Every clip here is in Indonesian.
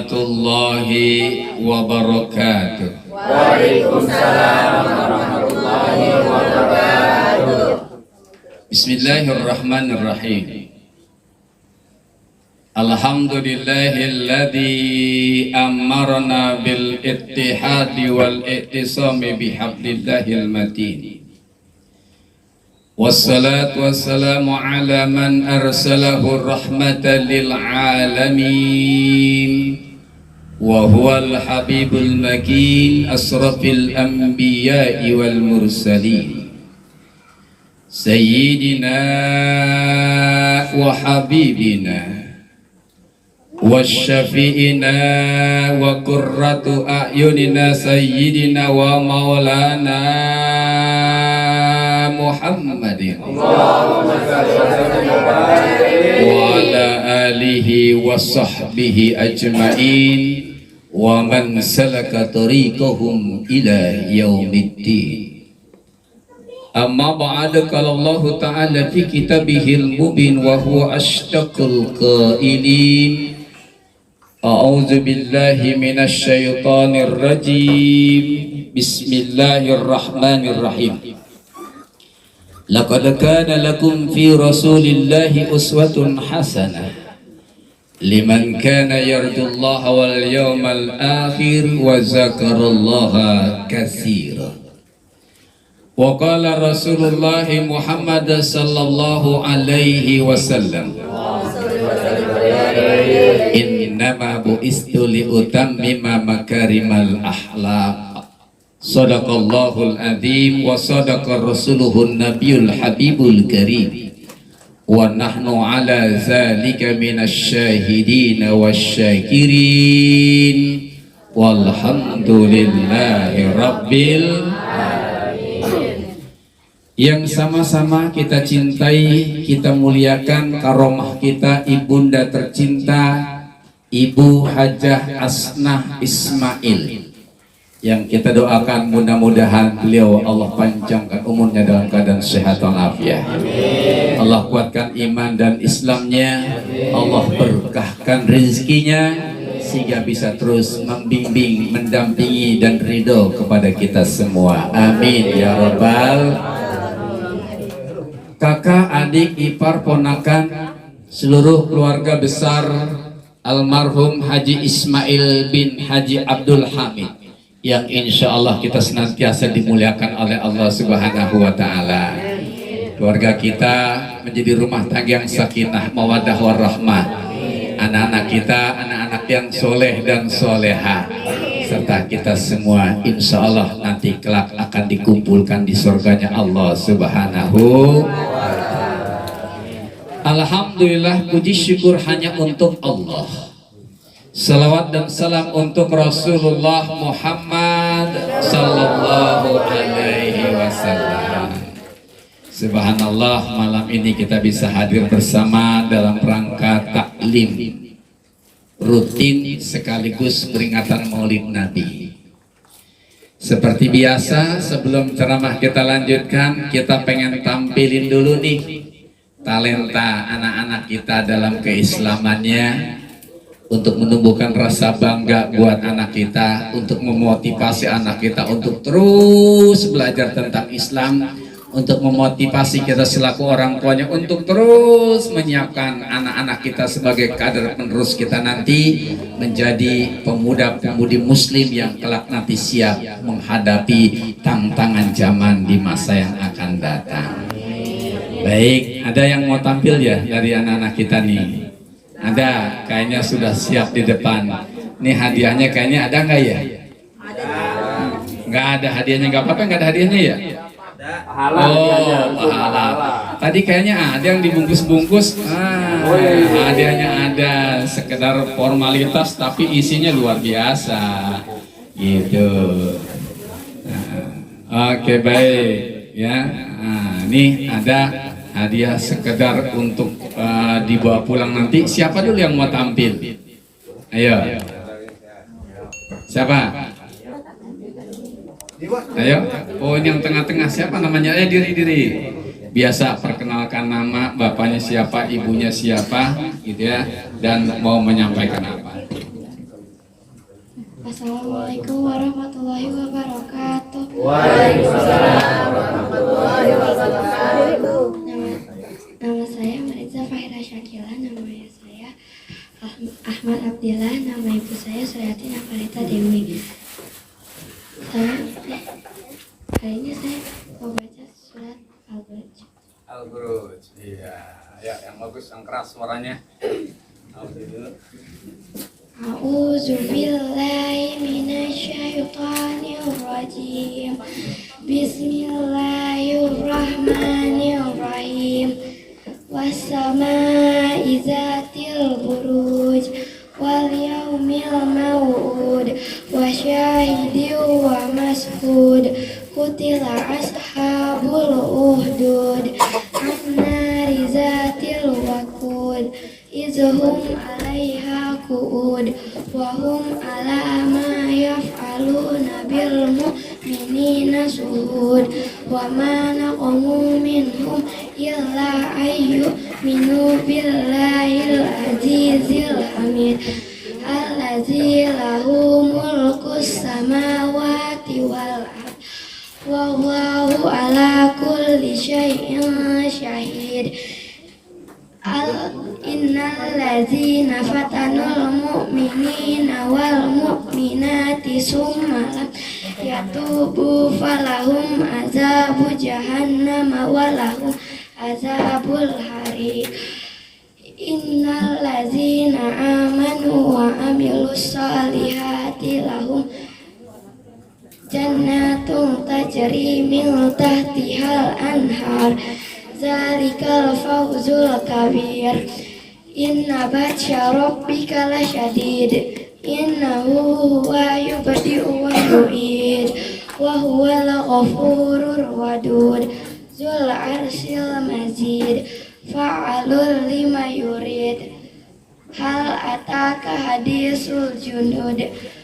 warahmatullahi wabarakatuh. Waalaikumsalam warahmatullahi wabarakatuh. Bismillahirrahmanirrahim. Alhamdulillahilladzi amarna bil ittihadi wal i'tisami bihablillahil matin. Wassalatu wassalamu ala man arsalahu rahmatan lil alamin wa huwal habibul makin asrafil anbiya'i wal mursalin sayyidina wa habibina wa syafi'ina wa qurratu a'yunina sayyidina wa maulana Muhammadin wa ala alihi wa sahbihi ajma'in wa man salaka tariqahum ila yaumiddin. Amma ba'da, qala Allah ta'ala fi kitabihil mubin wa huwa ashdaqul qailin. A'udzu billahi minasy syaithanir rajim. Bismillahirrahmanirrahim. Laqad kana lakum fi rasulillahi uswatun hasanah liman kana yarjullaha wal yawmal akhir wa zakarallaha katsira. Wa qala Rasulullah Muhammad sallallahu alaihi wasallam, innama bu'istu li utammima makarimal akhlaq. Sadaqallahul azim wa sadaqa rasuluhun nabiyul habibul karim wa nahnu ala zalika minasyahidin wasyakirin walhamdulillahi rabbil alamin. Yang sama-sama kita cintai, kita muliakan karomah kita, ibunda tercinta Ibu Hajah Asnah Ismail, yang kita doakan mudah-mudahan beliau Allah panjangkan umurnya dalam keadaan sehat walafiat. Allah kuatkan iman dan Islamnya, Allah berkahkan rezekinya sehingga bisa terus membimbing, mendampingi dan ridho kepada kita semua. Amin ya rabbal. Kakak, adik, ipar, ponakan, seluruh keluarga besar almarhum Haji Ismail bin Haji Abdul Hamid, yang insya Allah kita senantiasa dimuliakan oleh Allah Subhanahu wa Ta'ala. Keluarga kita menjadi rumah tangga yang sakinah, mawaddah warahmah. Anak-anak kita, anak-anak yang soleh dan soleha, serta kita semua insya Allah nanti kelak akan dikumpulkan di surganya Allah Subhanahu wa Ta'ala. Alhamdulillah, puji syukur hanya untuk Allah. Salawat dan salam untuk Rasulullah Muhammad sallallahu alaihi wasallam. Subhanallah, malam ini kita bisa hadir bersama dalam rangka taklim rutin sekaligus peringatan Maulid Nabi. Seperti biasa, sebelum ceramah kita lanjutkan, kita pengen tampilin dulu nih talenta anak-anak kita dalam keislamannya, untuk menumbuhkan rasa bangga buat anak kita, untuk memotivasi anak kita untuk terus belajar tentang Islam, untuk memotivasi kita selaku orang tuanya untuk terus menyiapkan anak-anak kita sebagai kader penerus kita nanti menjadi pemuda-pemudi muslim yang kelak nanti siap menghadapi tantangan zaman di masa yang akan datang. Baik, ada yang mau tampil ya dari anak-anak kita nih? Ada, kayaknya sudah siap di depan. Nih hadiahnya kayaknya ada nggak ya? Nggak ada hadiahnya, nggak apa-apa, nggak ada hadiahnya ya? Oh, pahala. Tadi kayaknya ada yang dibungkus-bungkus. Hadiahnya ada, sekedar formalitas tapi isinya luar biasa. Gitu. Oke, baik ya. Nih ada hadiah sekedar untuk dibawa pulang nanti. Siapa dulu yang mau tampil? Ayo. Siapa? Ayo. Oh, ini yang tengah-tengah siapa namanya? Diri. Biasa perkenalkan nama, bapaknya siapa, ibunya siapa, gitu ya, dan mau menyampaikan apa. Assalamualaikum warahmatullahi wabarakatuh. Waalaikumsalam warahmatullahi wabarakatuh. Nama saya Mariza Fahira Syakila, nama ayah saya Ahmad Abdillah, nama ibu saya Suryati Nafarita Dewi. Kali ini saya mau baca surat Al-Buruj. Al-Buruj, iya, ya yang bagus, yang keras suaranya. A'udzu billahi minasyaitonir rajim. Bismillahirrahmanirrahim. Was-samaa'i dzatil buruj wal yaumil maw'ud wa syahidin wa mashhud. Qutila ashabul uhdud annari dzatil waqud izhum 'alaiha qu'ud wa hum 'ala ma yaf'aluna bil mu'minina suhud wa ma naqamu minhum illa ayyuminu billahil azizil hamid allazi lahu mulkus samawati wal ard wallahu ala kulli syai'in syahid. Innal ladzina fatanul mu'minina wal mu'minati summa lam yatubu falahum azabu jahannam wa lahum azabul hariq. Innal ladzina amanu wa amilus solihati lahum jannatun tajri min tahtihal anhar zalikal fawzul kabir. Inna batsya rabbika lasyadid innahu huwa yubdi'u wa yu'id wa huwal ghafurur wadud zul arsyil majid fa'alul lima yurid. Hal ataka hadisul junud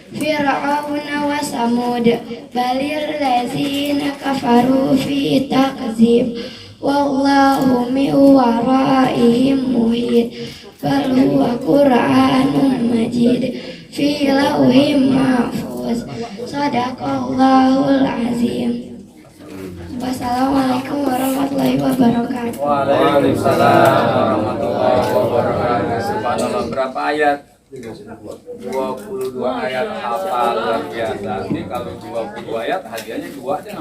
Fir'auna wa samud balil lazina kafaru fi takzib wallahu min waraihim muhit bal huwa Qur'anun majid fi lauhim mahfuz. Shadaqallahul azim. Wassalamualaikum warahmatullahi wabarakatuh. Waalaikumsalam warahmatullahi wabarakatuh. Subhanallah, berapa ayat? 22 ayat, hafal luar biasa. Ini kalau 22 ayat hadiahnya 2 aja.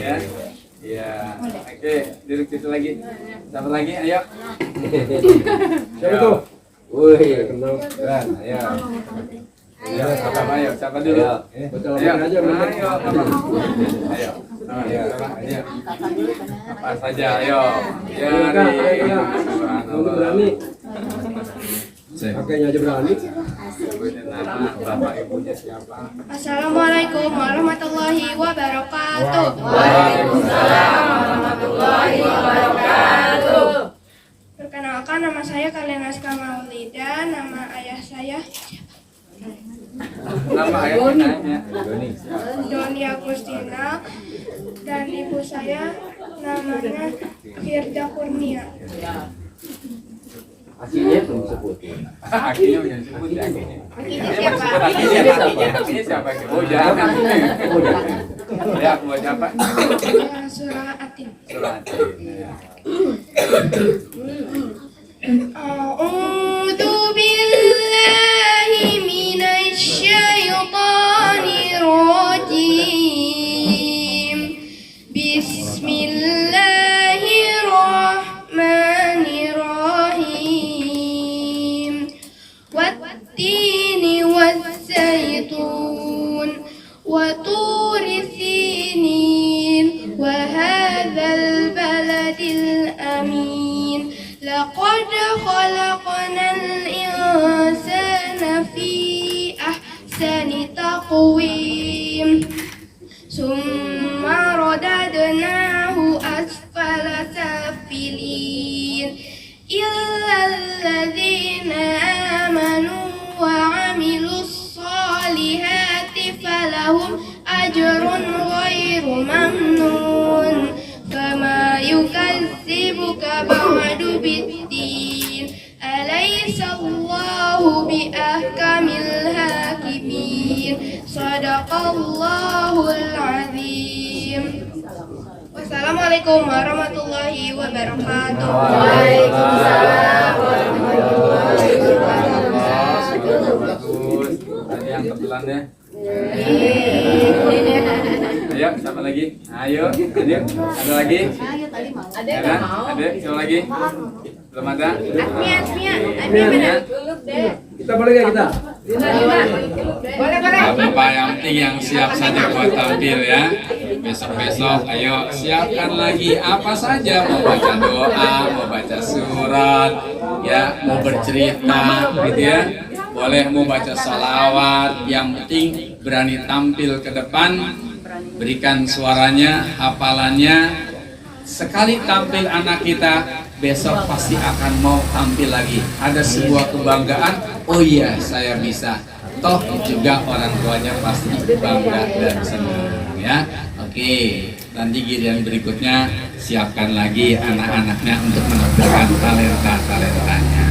Ya. Ya. Oke, duduk situ lagi. Dapat lagi, ayo. Siapa tuh? Wih, kenal. Ayo. Ayo, ayo, siapa dulu? Ayo, ayo, ayo. Ayo. Apa saja, ayo. Ya, berani. Kakeknya aja berani. Nama bapak ibunya siapa? Assalamualaikum warahmatullahi wabarakatuh. Waalaikumsalam warahmatullahi wabarakatuh. Perkenalkan, nama saya Kalianaska Maulida, nama ayah saya Nama ayahnya Doni Agustina dan ibu saya namanya Firda Kurnia. Aslinya belum disebut. Akhirnya udah disebut ya. Akhirnya siapa? Akhirnya siapa? Oh, jangan. Ya, buat siapa? Surah Atin. Surah Atin. A'udzu billahi minasy syaithanir rajim. Bismillahirrahmanirrahim. Wattini wazzaitun wa turi sinin wa hadzal baladil amin. Laqad khalaqnal insana fi ahsani taqwim. Summa radadnahu asfala safilin. Illal ladzina amanu wa amilus solihati falahum ajrun ghairu mamnun. Fama yukazzibuka ba'du biddin. Alaysa Allahu bi ahkam الكاذبين صدق الله العظيم. Wassalamualaikum warahmatullahi wabarakatuh. Waalaikumsalam warahmatullahi wabarakatuh. Bagus. Tadi yang kebetulan ya. Ayo, siapa lagi? Ayo, ayo. Ada lagi? Ada? Ada? Siapa lagi? Belum ada? Asmia. Kita boleh nggak kita? Boleh. Bapak yang penting yang siap saja buat tampil ya. Besok-besok ayo siapkan lagi apa saja, mau baca doa, mau baca surat, ya, mau bercerita gitu ya. Boleh mau baca salawat, yang penting berani tampil ke depan, berikan suaranya, hafalannya. Sekali tampil anak kita, besok pasti akan mau tampil lagi. Ada sebuah kebanggaan, oh iya saya bisa. Toh juga orang tuanya pasti bangga dan senang ya. Oke, nanti giliran berikutnya siapkan lagi anak-anaknya untuk menampilkan talenta-talentanya.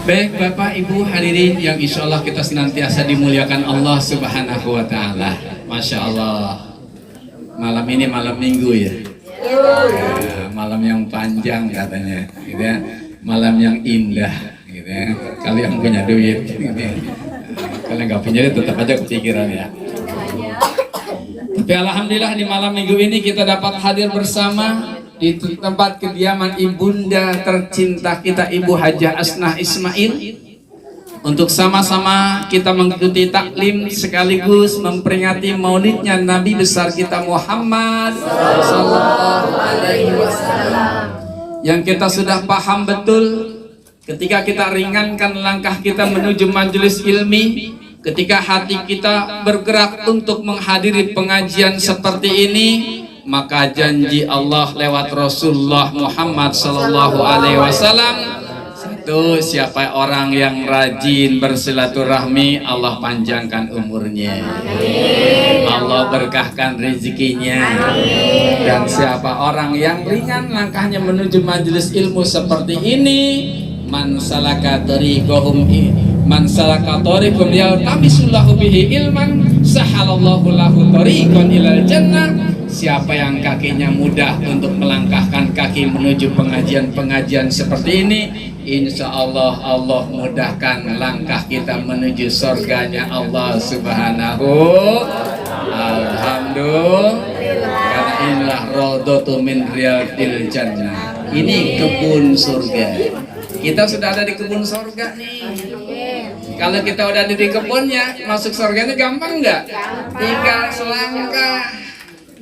Baik Bapak Ibu hadirin yang insya Allah kita senantiasa dimuliakan Allah Subhanahu wa Ta'ala. Masya Allah, malam ini malam minggu ya. Ya, malam yang panjang katanya, gitu ya. Malam yang indah, gitu ya. Kalau yang punya duit, gitu ya. Kalau nggak punya duit tetap aja kepikiran ya. Tapi alhamdulillah di malam minggu ini kita dapat hadir bersama di tempat kediaman ibunda tercinta kita Ibu Hajah Asnah Ismail, untuk sama-sama kita mengikuti taklim sekaligus memperingati maulidnya Nabi besar kita Muhammad sallallahu alaihi wasallam. Yang kita sudah paham betul ketika kita ringankan langkah kita menuju majelis ilmi, ketika hati kita bergerak untuk menghadiri pengajian seperti ini, maka janji Allah lewat Rasulullah Muhammad sallallahu alaihi wasallam, satu, siapa orang yang rajin bersilaturahmi, Allah panjangkan umurnya. Allah berkahkan rezekinya. Dan siapa orang yang ringan langkahnya menuju majelis ilmu seperti ini, man salaka tariqahum yaltamisullahu bihi ilman sahalallahu lahu tariqan ilal jannah. Siapa yang kakinya mudah untuk melangkahkan kaki menuju pengajian-pengajian seperti ini, insya Allah Allah mudahkan langkah kita menuju surganya Allah Subhanahu. Alhamdulillah. Karena inilah raudhatu min riyadil jannah. Ini kebun surga. Kita sudah ada di kebun surga nih. Kalau kita udah ada di kebunnya, masuk surganya gampang nggak? Tinggal selangkah.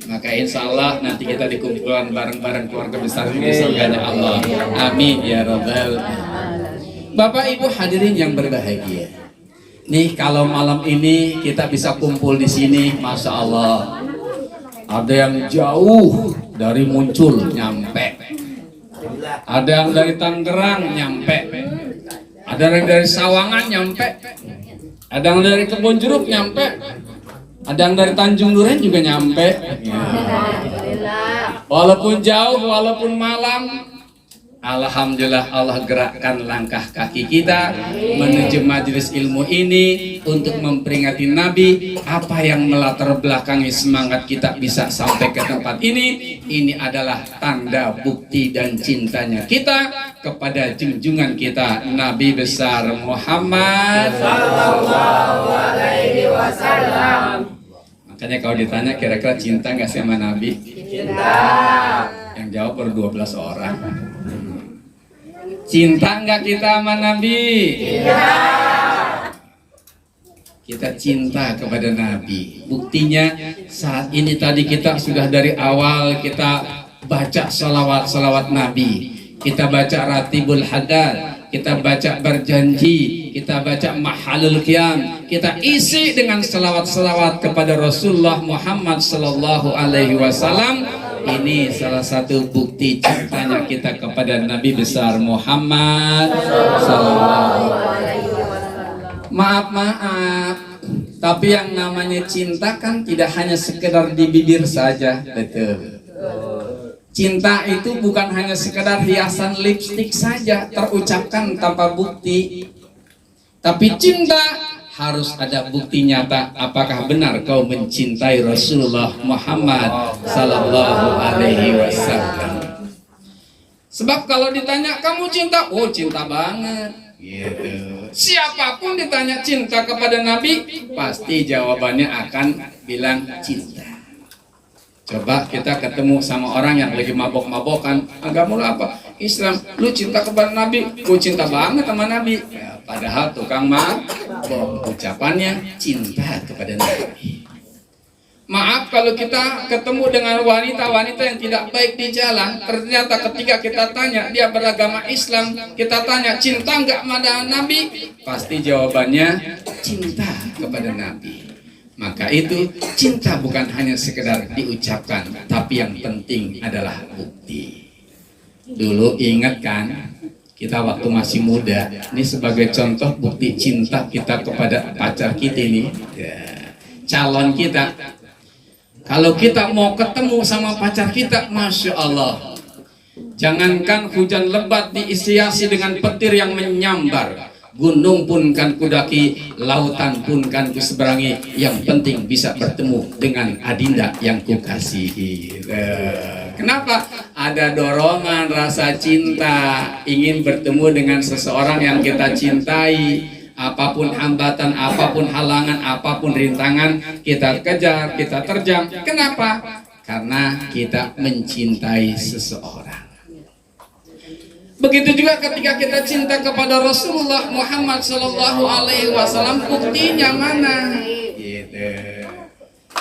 Maka insya Allah nanti kita dikumpulkan bareng-bareng keluarga besar di surganya Allah. Amin ya rabbal alamin. Bapak Ibu hadirin yang berbahagia. Nih kalau malam ini kita bisa kumpul di sini, masya Allah. Ada yang jauh dari Muncul nyampe. Ada yang dari Tangerang nyampe. Ada yang dari Sawangan nyampe. Ada yang dari Kebon Jeruk nyampe. Ada yang dari Tanjung Duren juga nyampe. Walaupun jauh, walaupun malam, alhamdulillah Allah gerakkan langkah kaki kita menuju majelis ilmu ini untuk memperingati Nabi. Apa yang melatar belakangi semangat kita bisa sampai ke tempat ini? Ini adalah tanda bukti dan cintanya kita kepada junjungan kita Nabi besar Muhammad sallallahu alaihi wasallam. Makanya kalau ditanya kira-kira cinta nggak sih sama Nabi? Cinta. Yang jawab baru 12 orang. Cinta nggak kita sama Nabi? Cinta. Kita cinta kepada Nabi. Buktinya saat ini tadi kita sudah dari awal kita baca salawat Nabi. Kita baca Ratibul Hadad. Kita baca berjanji, kita baca mahalul qiyam, kita isi dengan selawat-selawat kepada Rasulullah Muhammad sallallahu alaihi wasallam. Ini salah satu bukti cintanya kita kepada Nabi besar Muhammad sallallahu alaihi wasallam. Maaf, tapi yang namanya cinta kan tidak hanya sekedar di bibir saja, betul. Cinta itu bukan hanya sekedar hiasan lipstik saja terucapkan tanpa bukti. Tapi cinta harus ada bukti nyata apakah benar kau mencintai Rasulullah Muhammad sallallahu alaihi wasallam. Sebab kalau ditanya kamu cinta, oh cinta banget gitu. Siapapun ditanya cinta kepada Nabi, pasti jawabannya akan bilang cinta. Coba kita ketemu sama orang yang lagi mabok-mabokan, agama lu apa? Islam. Lu cinta kepada Nabi? Gue cinta banget sama Nabi. Ya, padahal tukang mabok, ucapannya cinta kepada Nabi. Maaf kalau kita ketemu dengan wanita-wanita yang tidak baik di jalan, ternyata ketika kita tanya dia beragama Islam, kita tanya cinta enggak pada Nabi? Pasti jawabannya cinta kepada Nabi. Maka itu cinta bukan hanya sekedar diucapkan, tapi yang penting adalah bukti. Dulu ingat kan, kita waktu masih muda, ini sebagai contoh bukti cinta kita kepada pacar kita ini, ya, calon kita. Kalau kita mau ketemu sama pacar kita, Masya Allah, jangankan hujan lebat dihiasi dengan petir yang menyambar, gunung pun kan kudaki, lautan pun kan kuseberangi, yang penting bisa bertemu dengan adinda yang kukasihi. Kenapa? Ada dorongan rasa cinta, ingin bertemu dengan seseorang yang kita cintai. Apapun hambatan, apapun halangan, apapun rintangan, kita kejar, kita terjang. Kenapa? Karena kita mencintai seseorang. Begitu juga ketika kita cinta kepada Rasulullah Muhammad Sallallahu Alaihi Wasallam, buktinya mana? Gitu.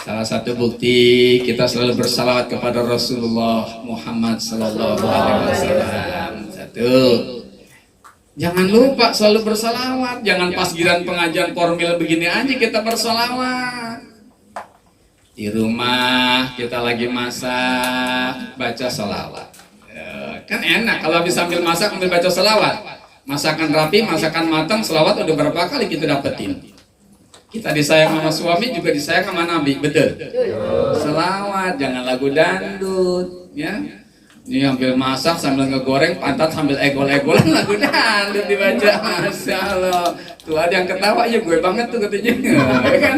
Salah satu bukti kita selalu bersalawat kepada Rasulullah Muhammad Sallallahu Alaihi Wasallam. Satu, jangan lupa selalu bersalawat. Jangan pas giliran pengajian formil begini aja kita bersalawat. Di rumah kita lagi masak, baca salawat. Kan enak kalau habis sambil masak sambil baca selawat. Masakan rapi, masakan matang, selawat udah berapa kali kita dapetin. Kita disayang sama suami juga disayang sama Nabi, betul? Selawat, jangan lagu dangdut, ya. Ini sambil masak sambil ngegoreng, pantat sambil egol-egolan, lagu dangdut dibaca. Masya Allah. Tuh ada yang ketawa, ya gue banget tuh katanya, ya kan?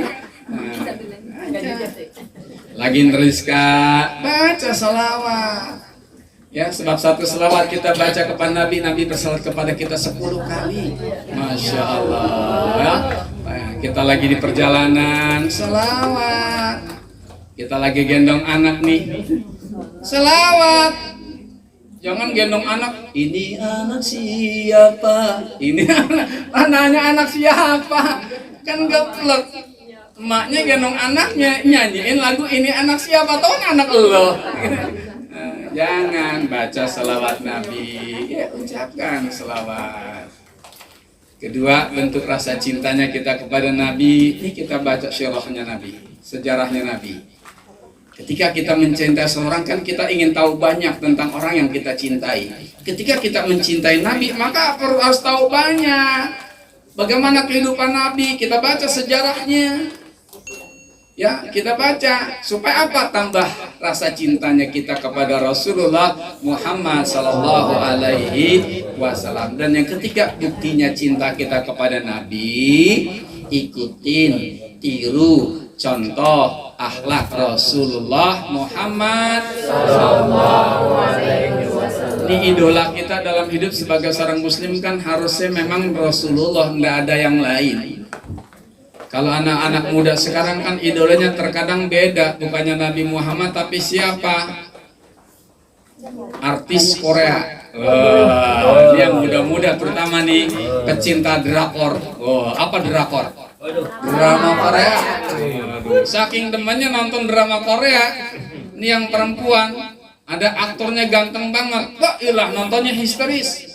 Lagi neriska, baca selawat. Ya, sebab satu selawat kita baca kepada Nabi, Nabi bersalawat kepada kita 10 kali. Masya Allah. Ya. Nah, kita lagi di perjalanan, selawat. Kita lagi gendong anak nih, selawat. Jangan gendong anak, ini anak siapa? Ini anaknya anak siapa? Kan geblek. Emaknya gendong anaknya, nyanyiin lagu ini anak siapa? Tahu anak lo. Jangan baca selawat Nabi, ya ucapkan selawat. Kedua, bentuk rasa cintanya kita kepada Nabi, ini kita baca syirahnya Nabi, sejarahnya Nabi. Ketika kita mencintai seorang, kan kita ingin tahu banyak tentang orang yang kita cintai. Ketika kita mencintai Nabi, maka harus tahu banyak. Bagaimana kehidupan Nabi, kita baca sejarahnya. Ya, kita baca supaya apa? Tambah rasa cintanya kita kepada Rasulullah Muhammad Sallallahu Alaihi Wasallam. Dan yang ketiga, buktinya cinta kita kepada Nabi, ikutin, tiru, contoh akhlak Rasulullah Muhammad Sallallahu Alaihi Wasallam. Ini idola kita dalam hidup sebagai seorang Muslim kan harusnya memang Rasulullah, nggak ada yang lain. Kalau anak-anak muda sekarang kan idolanya terkadang beda, bukannya Nabi Muhammad tapi siapa? Artis Korea. Ini yang muda-muda terutama nih pecinta drakor. Apa drakor? Drama Korea. Saking temannya nonton drama Korea, ini yang perempuan ada aktornya ganteng banget. Wah, ilah nontonnya histeris.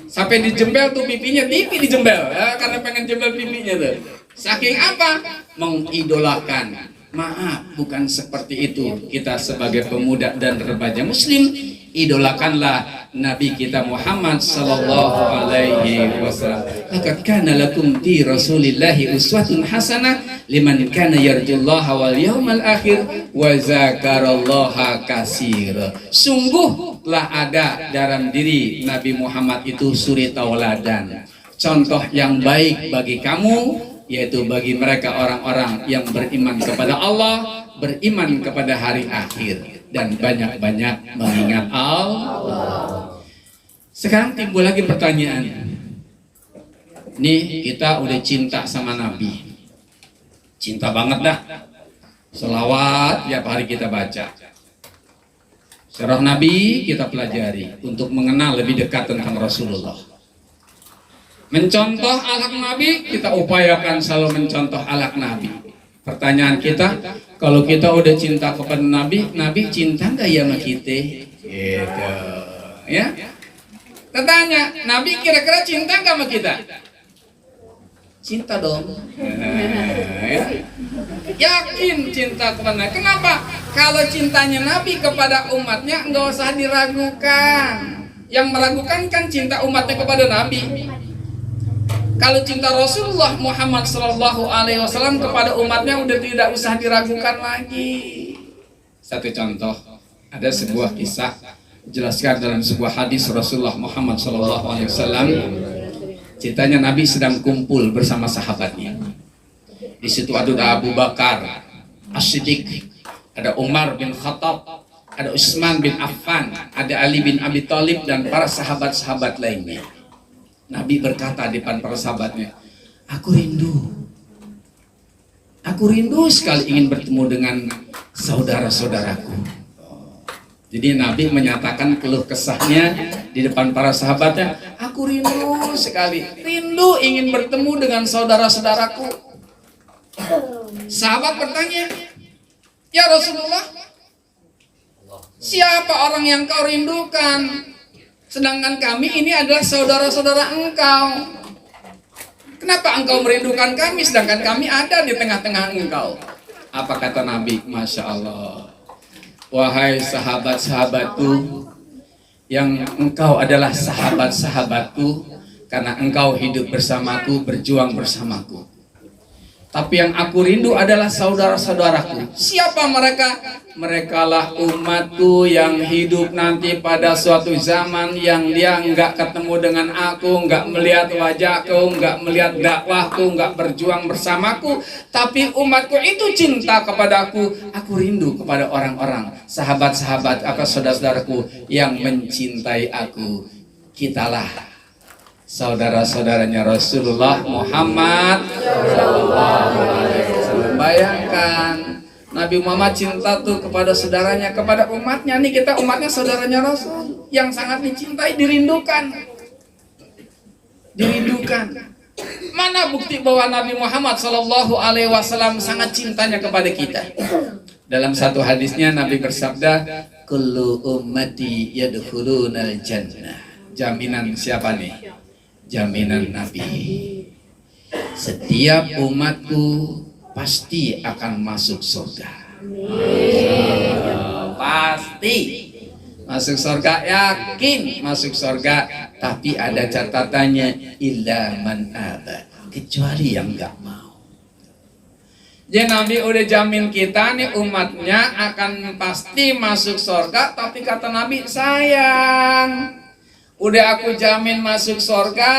Sampai dijembel tuh pipinya, pipi dijembel ya, karena pengen jembel pipinya tuh. Saking apa? Mengidolakan. Maaf, bukan seperti itu. Kita sebagai pemuda dan remaja Muslim, idolakanlah Nabi kita Muhammad Sallallahu Alaihi Wasallam. Laqad kana lakum fi Rasulillahi uswatun hasanah liman kana yarjullaha wal yawmal akhir wa zakarallaha katsira. Sungguh telah ada dalam diri Nabi Muhammad itu suri tauladan, contoh yang baik bagi kamu yaitu bagi mereka orang-orang yang beriman kepada Allah, beriman kepada hari akhir, dan banyak-banyak mengingat Allah. Sekarang timbul lagi pertanyaan. Nih kita udah cinta sama Nabi, cinta banget dah. Selawat tiap hari kita baca, sirah Nabi kita pelajari untuk mengenal lebih dekat tentang Rasulullah. Mencontoh akhlak Nabi, kita upayakan selalu mencontoh akhlak Nabi. Pertanyaan kita, kalau kita udah cinta kepada Nabi, Nabi cinta nggak ya sama kita? Gitu, ya. Kita tanya, Nabi kira-kira cinta nggak sama kita? Cinta dong. Ya. Yakin cinta kepada Nabi. Kenapa? Kalau cintanya Nabi kepada umatnya nggak usah diragukan. Yang meragukan kan cinta umatnya kepada Nabi. Kalau cinta Rasulullah Muhammad SAW kepada umatnya udah tidak usah diragukan lagi. Satu contoh, ada sebuah kisah jelaskan dalam sebuah hadis Rasulullah Muhammad SAW. Ceritanya Nabi sedang kumpul bersama sahabatnya. Di situ ada Abu Bakar As-Siddiq, ada Umar bin Khattab, ada Utsman bin Affan, ada Ali bin Abi Thalib, dan para sahabat-sahabat lainnya. Nabi berkata di depan para sahabatnya, aku rindu sekali ingin bertemu dengan saudara-saudaraku. Jadi Nabi menyatakan keluh kesahnya di depan para sahabatnya, aku rindu sekali, rindu ingin bertemu dengan saudara-saudaraku. Sahabat bertanya, ya Rasulullah, siapa orang yang kau rindukan? Sedangkan kami ini adalah saudara-saudara engkau. Kenapa engkau merindukan kami sedangkan kami ada di tengah-tengah engkau? Apa kata Nabi? Masya Allah. Wahai sahabat-sahabatku, yang engkau adalah sahabat-sahabatku karena engkau hidup bersamaku, berjuang bersamaku. Tapi yang aku rindu adalah saudara-saudaraku. Siapa mereka? Merekalah umatku yang hidup nanti pada suatu zaman yang dia enggak ketemu dengan aku, enggak melihat wajahku, enggak melihat dakwahku, enggak berjuang bersamaku. Tapi umatku itu cinta kepadaku. Aku rindu kepada orang-orang, sahabat-sahabat, apa saudara-saudaraku yang mencintai aku. Kitalah saudara-saudaranya Rasulullah Muhammad SAW. Bayangkan Nabi Muhammad cinta tuh kepada saudaranya, kepada umatnya. Nih kita umatnya saudaranya Rasul yang sangat dicintai, dirindukan. Mana bukti bahwa Nabi Muhammad SAW sangat cintanya kepada kita? Dalam satu hadisnya Nabi bersabda, kullu ummati yadkhulunal jannah. Jaminan siapa nih? Jaminan Nabi. Setiap umatku pasti akan masuk surga. Pasti masuk surga, yakin masuk surga. Tapi ada catatannya, illa man aba, kecuali yang nggak mau. Jadi Nabi udah jamin kita nih umatnya akan pasti masuk surga. Tapi kata Nabi, sayang, udah aku jamin masuk surga,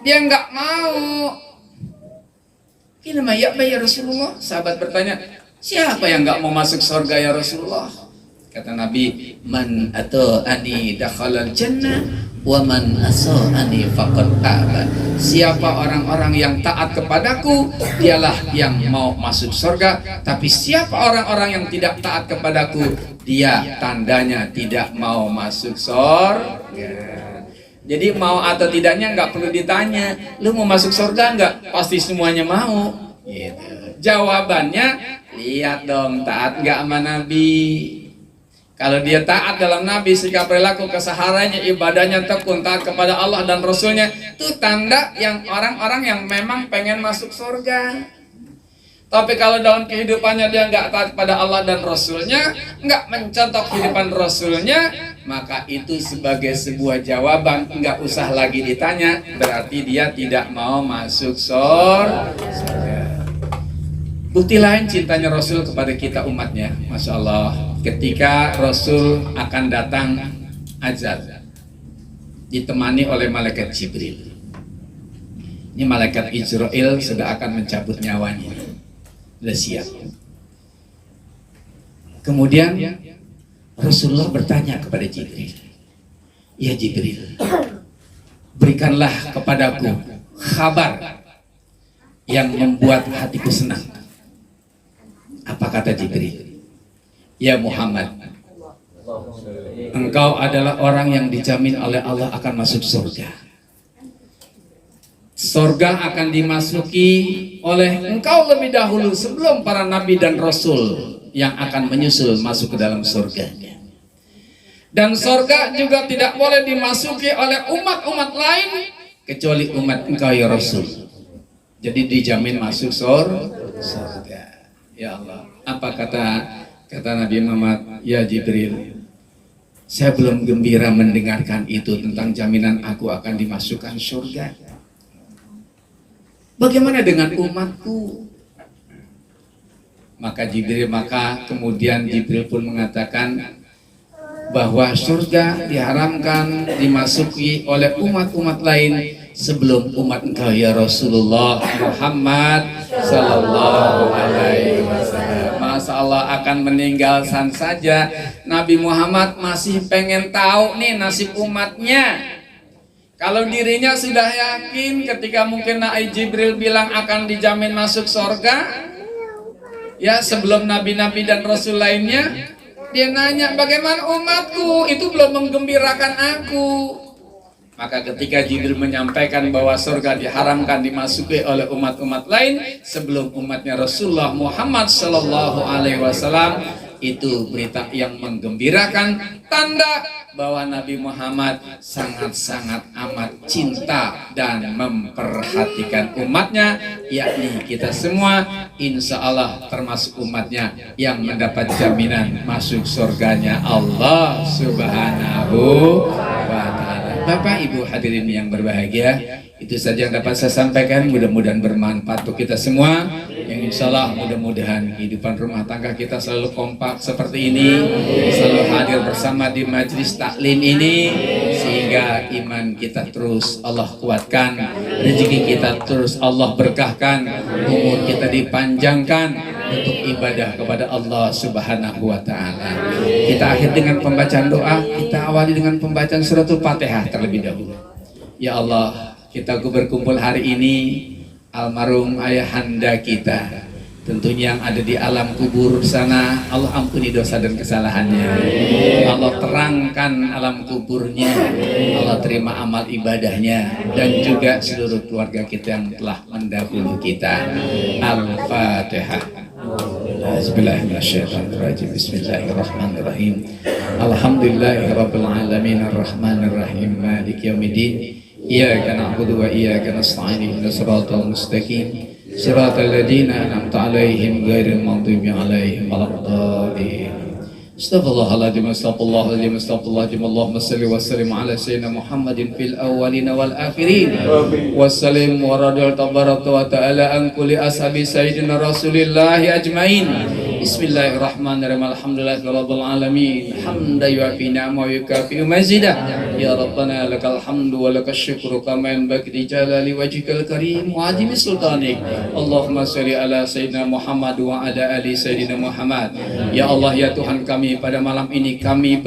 dia nggak mau. Kenapa ya Rasulullah? Sahabat bertanya, siapa yang nggak mau masuk surga ya Rasulullah? Kata Nabi, man ata'ani dakhalal jannah wa man asa'ani faqad aba. Siapa orang-orang yang taat kepadaku, dialah yang mau masuk surga. Tapi siapa orang-orang yang tidak taat kepadaku, dia tandanya tidak mau masuk surga. Jadi mau atau tidaknya nggak perlu ditanya, lu mau masuk surga nggak? Pasti semuanya mau. Gitu. Jawabannya, lihat dong taat nggak sama Nabi. Kalau dia taat dalam Nabi, sikap perilaku kesehariannya, ibadahnya tekun, taat kepada Allah dan Rasulnya, itu tanda yang orang-orang yang memang pengen masuk surga. Tapi kalau dalam kehidupannya dia nggak taat pada Allah dan Rasulnya, nggak mencontoh kehidupan Rasulnya, maka itu sebagai sebuah jawaban, nggak usah lagi ditanya, berarti dia tidak mau masuk surga. Bukti lain cintanya Rasul kepada kita umatnya, Masya Allah, ketika Rasul akan datang ajal, ditemani oleh malaikat Jibril. Ini malaikat Israel sudah akan mencabut nyawanya. Sudah siap. Kemudian Rasulullah bertanya kepada Jibril, "Ya Jibril, berikanlah kepadaku kabar yang membuat hatiku senang." Apa kata Jibril? "Ya Muhammad, engkau adalah orang yang dijamin oleh Allah akan masuk surga. Surga akan dimasuki oleh engkau lebih dahulu sebelum para nabi dan rasul yang akan menyusul masuk ke dalam surga. Dan surga juga tidak boleh dimasuki oleh umat-umat lain kecuali umat engkau ya Rasul. Jadi dijamin masuk surga. Ya Allah, apa kata Nabi Muhammad? "Ya Jibril, saya belum gembira mendengarkan itu tentang jaminan aku akan dimasukkan surga. Bagaimana dengan umatku?" Maka kemudian Jibril pun mengatakan bahwa surga diharamkan dimasuki oleh umat-umat lain sebelum umat engkau ya Rasulullah Muhammad sallallahu alaihi wasallam. Masa Allah akan meninggalkan saja, Nabi Muhammad masih pengen tahu nih nasib umatnya. Kalau dirinya sudah yakin ketika mungkin Nabi Jibril bilang akan dijamin masuk surga, ya sebelum nabi-nabi dan rasul lainnya, dia nanya bagaimana umatku, itu belum menggembirakan aku. Maka ketika Jibril menyampaikan bahwa surga diharamkan dimasuki oleh umat-umat lain sebelum umatnya Rasulullah Muhammad sallallahu alaihi wasallam, itu berita yang menggembirakan, tanda bahwa Nabi Muhammad sangat-sangat amat cinta dan memperhatikan umatnya, yakni kita semua, insya Allah termasuk umatnya yang mendapat jaminan masuk surganya Allah Subhanahu wa Ta'ala. Bapak Ibu hadirin yang berbahagia, itu saja yang dapat saya sampaikan. Mudah-mudahan bermanfaat untuk kita semua. Yang insya Allah mudah-mudahan kehidupan rumah tangga kita selalu kompak seperti ini, selalu hadir bersama di majelis taklim ini, sehingga iman kita terus Allah kuatkan, rezeki kita terus Allah berkahkan, umur kita dipanjangkan untuk ibadah kepada Allah Subhanahu wa Ta'ala. Kita akhir dengan pembacaan doa. Kita awali dengan pembacaan suratul Fatihah terlebih dahulu. Ya Allah, kita berkumpul hari ini almarhum ayahanda kita, tentunya yang ada di alam kubur sana, Allah ampuni dosa dan kesalahannya, Allah terangkan alam kuburnya, Allah terima amal ibadahnya, dan juga seluruh keluarga kita yang telah mendahului kita. Al-Fatihah. Bismillahirrahmanirrahim. Bismillahirrahmanirrahim. Alhamdulillahirabbil alamin arrahmanir rahim maliki yaumiddin. Iyyaka na'budu wa iyyaka nasta'in ihdinas siratal mustaqim siratal ladzina an'amta 'alaihim ghairil maghdubi 'alaihim waladdallin. Astaghfirullahaladzim, astaghfirullahaladzim, astaghfirullahaladzim. Allahumma salli wa sallim ala sayyidina Muhammadin fil awwalina wal akhirin. Wassalim wa radiyallahu tabaraka wa ta'ala an kulli ashabi sayyidina Rasulillahi ajmain. Bismillahirrahmanirrahim. Alhamdulillahirabbil alamin. Hamdan yu'afi ni'amahu wa yukafi mazidah. Ya Rabbana lakal hamdu wa lakal syukru kama yanbaghi li jalali wajhikal karim wa 'azimi sultanik. Allahumma shalli ala sayyidina Muhammad wa ala ali sayyidina Muhammad. Ya Allah, ya Tuhan kami, pada malam ini kami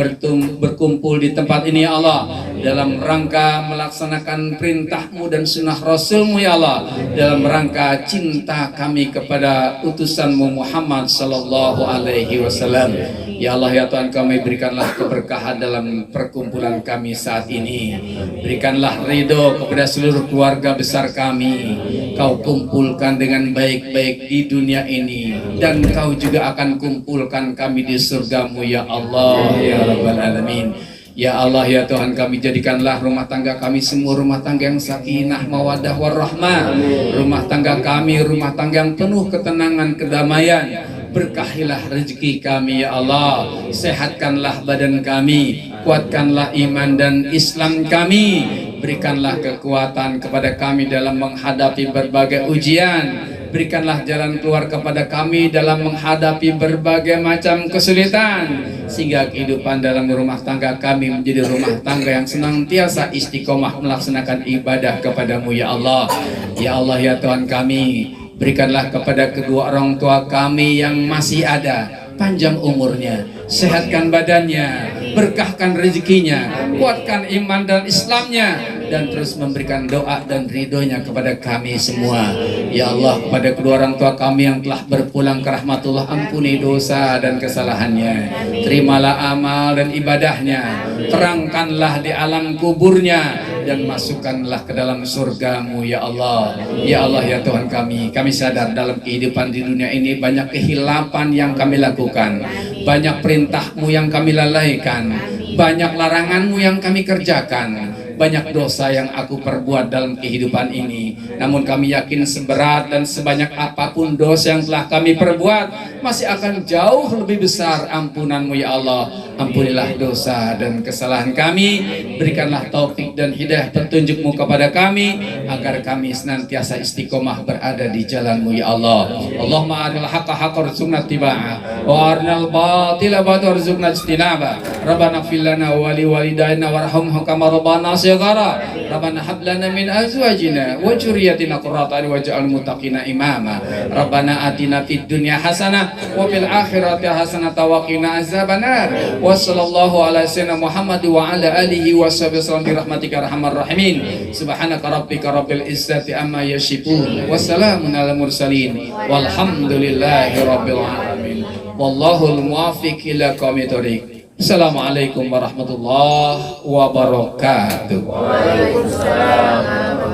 berkumpul di tempat ini ya Allah, dalam rangka melaksanakan perintah-Mu dan sunnah Rasul-Mu ya Allah, dalam rangka cinta kami kepada utusan-Mu Muhammad sallallahu alaihi wasallam. Ya Allah, ya Tuhan kami, berikanlah keberkahan dalam perkumpulan kami saat ini. Berikanlah ridho kepada seluruh keluarga besar kami. Kau kumpulkan dengan baik-baik di dunia ini, dan Kau juga akan kumpulkan kami di surga-Mu ya Allah ya Rabbal Alamin. Ya Allah, ya Tuhan kami, jadikanlah rumah tangga kami semua rumah tangga yang sakinah mawaddah warahmah. Rumah tangga kami rumah tangga yang penuh ketenangan, kedamaian. Berkahilah rezeki kami ya Allah, sehatkanlah badan kami, kuatkanlah iman dan Islam kami, berikanlah kekuatan kepada kami dalam menghadapi berbagai ujian, Berikanlah jalan keluar kepada kami dalam menghadapi berbagai macam kesulitan, sehingga kehidupan dalam rumah tangga kami menjadi rumah tangga yang senantiasa istiqomah melaksanakan ibadah kepadamu ya Allah. Ya Allah ya Tuhan kami, berikanlah kepada kedua orang tua kami yang masih ada panjang umurnya, sehatkan badannya, berkahkan rezekinya, kuatkan iman dan Islamnya, dan terus memberikan doa dan ridhonya kepada kami semua. Ya Allah, kepada kedua orang tua kami yang telah berpulang ke rahmatullah, ampuni dosa dan kesalahannya, terimalah amal dan ibadahnya, terangkanlah di alam kuburnya, dan masukkanlah ke dalam surgamu ya Allah. Ya Allah ya Tuhan kami sadar dalam kehidupan di dunia ini banyak kehilapan yang kami lakukan, banyak perintahmu yang kami lalaikan, banyak laranganmu yang kami kerjakan, banyak dosa yang aku perbuat dalam kehidupan ini. Namun kami yakin seberat dan sebanyak apapun dosa yang telah kami perbuat, masih akan jauh lebih besar ampunanmu ya Allah. Ampunilah dosa dan kesalahan kami, berikanlah taufik dan hidayah petunjukmu kepada kami, agar kami senantiasa istiqomah berada di jalanmu ya Allah. Allahumma aril haqqa haqqa warzuqna ittiba'ah, wa arinal batila batila warzuqna ijtinabah. Rabbana ighfir lana wa li walidayna warhamhum kama rabbana shighara. Rabbana hab lana min azwajina wa dzurriyyatina qurrata a'yun waj'alna muttaqina imama. Rabbana atina fid dunya hasanah wa fil akhirati hasanah wa qina azabannar. Wa sallallahu ala sayyidina Muhammad wa ala alihi wa sahbihi bi rahmatika arhamar rahimin. Subhanaka rabbika rabbil izzati amma yasifun wa salamun alal mursalin walhamdulillahi rabbil alamin. Wallahul muwaffiq ila aqwamit thoriq. Assalamualaikum warahmatullahi wabarakatuh. Waalaikumsalam.